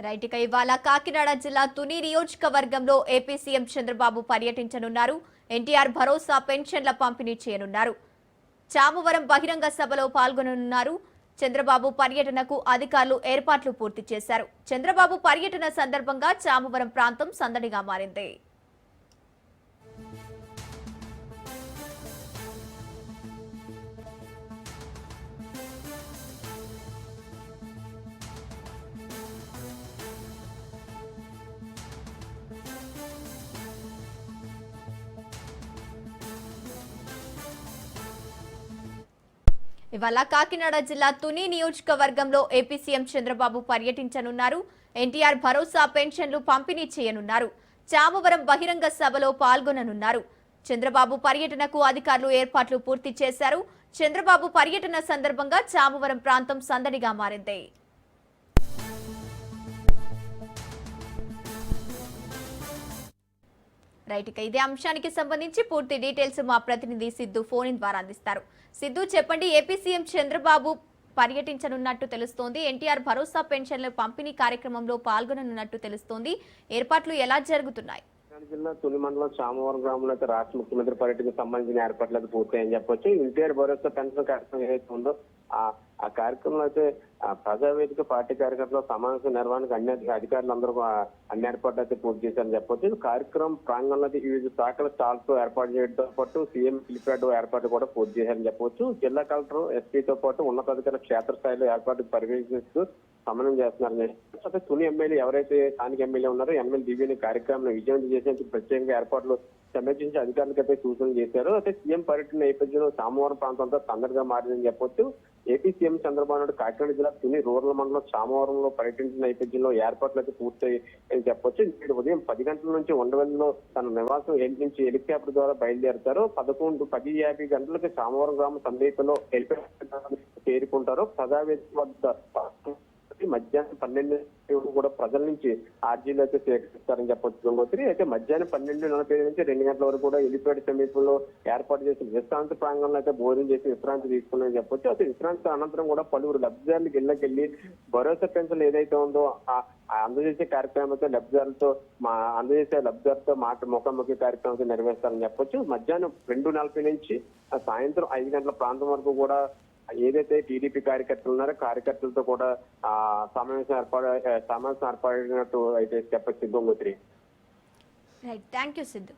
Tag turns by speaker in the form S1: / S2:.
S1: Right ఇక ఇవాళ కాకినాడ జిల్లా తుని నియోజకవర్గంలో ఏపీ సీఎం చంద్రబాబు పర్యటించనున్నారు. ఎన్టీఆర్ భరోసా పెన్షన్ల పంపిణీ చేయనున్నారు. చామవరం బహిరంగ సభలో పాల్గొననున్నారు. చంద్రబాబు పర్యటనకు అధికారులు ఏర్పాట్లు పూర్తి చేశారు. చంద్రబాబు పర్యటన సందర్భంగా చామవరం ప్రాంతం సందడిగా మారింది. ఇవాళ కాకినాడ జిల్లా తుని నియోజకవర్గంలో ఏపీ సీఎం చంద్రబాబు పర్యటించనున్నారు. ఎన్టీఆర్ భరోసా పెన్షన్లు పంపిణీ చేయనున్నారు. చామవరం బహిరంగ సభలో పాల్గొననున్నారు. చంద్రబాబు పర్యటనకు అధికారులు ఏర్పాట్లు పూర్తి చేశారు. చంద్రబాబు పర్యటన సందర్భంగా చామవరం ప్రాంతం సందడిగా మారింది. రైట్ ఇక ఇదే అంశానికి సంబంధించి పూర్తి డీటెయిల్స్ మా ప్రతినిధి సిద్ధు ఫోన్ ఇన్ ద్వారా అందిస్తారు. సిద్ధు, చెప్పండి, ఏపీ సీఎం చంద్రబాబు పర్యటించనున్నట్టు తెలుస్తోంది. ఎన్టీఆర్ భరోసా పెన్షన్ల పంపిణీ కార్యక్రమంలో పాల్గొననున్నట్టు తెలుస్తోంది. ఏర్పాట్లు ఎలా జరుగుతున్నాయి?
S2: జిల్లా తుని మండలం చామవరం గ్రామంలో అయితే రాష్ట్ర ముఖ్యమంత్రి పర్యటనకు సంబంధించిన ఏర్పాట్లు అయితే పూర్తయ్యని చెప్పొచ్చు. ఎన్టీఆర్ భరోసా పెన్షన్ కార్యక్రమం ఏదైతే ఉందో ఆ కార్యక్రమంలో అయితే ప్రజావేదిక పార్టీ కార్యకర్తల సమావేశం నిర్వహణకు అన్ని అధికారులందరూ అన్ని ఏర్పాట్లు అయితే పూర్తి చేశారని చెప్పొచ్చు. కార్యక్రమం ప్రాంగణంలో వివిధ శాఖల స్టాల్స్ ఏర్పాటు చేయడంతో పాటు సీఎం పిలిపాడు ఏర్పాట్లు కూడా పూర్తి చేశారని చెప్పొచ్చు. జిల్లా కలెక్టర్ ఎస్పీతో పాటు ఉన్నతాధికారుల క్షేత్రస్థాయిలో ఏర్పాటు పర్యవేక్షిస్తూ సమన్వయం చేస్తున్నారని చెప్పొచ్చు. తుని ఎమ్మెల్యే ఎవరైతే స్థానిక ఎమ్మెల్యే ఉన్నారో ఎమ్మెల్యే దివ్యని కార్యక్రమం విజయవంతం చేసేందుకు ప్రత్యేకంగా ఏర్పాట్లు సమీక్షించి అధికారులకైతే సూచనలు చేశారు. అయితే సీఎం పర్యటన నేపథ్యంలో చామవరం ప్రాంతంతో సందడిగా మారిందని చెప్పొచ్చు. ఏపీ సీఎం చంద్రబాబు నాయుడు కాకినాడ జిల్లా తుని రూరల్ మండలం చామవరంలో పర్యటించిన నేపథ్యంలో ఏర్పాట్లు అయితే పూర్తయ్యని చెప్పొచ్చు. నేడు ఉదయం 10 గంటల నుంచి ఉండవల్లిలో తన నివాసం నుంచి హెలికాప్టర్ ద్వారా బయలుదేరుతారు. 10:50 గంటలకు చామవరం గ్రామ సమీపంలో హెలికాప్టర్ చేరుకుంటారు. ప్రజావేదిక వద్ద మధ్యాహ్నం 12 కూడా ప్రజల నుంచి ఆర్జీలు అయితే సేకరిస్తారని చెప్పొచ్చు. గంగోత్రి అయితే మధ్యాహ్నం 12:45 నుంచి 2 గంటల వరకు కూడా హెలిప్యాడ్ సమీపంలో ఏర్పాటు చేసిన విశ్రాంతి ప్రాంగణంలో అయితే భోజనం చేసి విశ్రాంతి తీసుకున్నారని చెప్పొచ్చు. అయితే విశ్రాంతి అనంతరం కూడా పలువురు లబ్ధిదారులకు ఇళ్లకెళ్లి భరోసా పెన్షన్ ఏదైతే ఉందో అందజేసే కార్యక్రమం అయితే అందజేసే లబ్ధిదారులతో ముఖాముఖి కార్యక్రమం నిర్వహిస్తారని చెప్పొచ్చు. మధ్యాహ్నం 2:40 నుంచి సాయంత్రం 5 గంటల ప్రాంతం వరకు కూడా ఏదైతే టీడీపీ కార్యకర్తలు ఉన్నారో కార్యకర్తలతో కూడా సమావేశం ఏర్పాడినట్టు అయితే చెప్పచ్చు. Gangotri.
S1: Right, thank you Siddhu.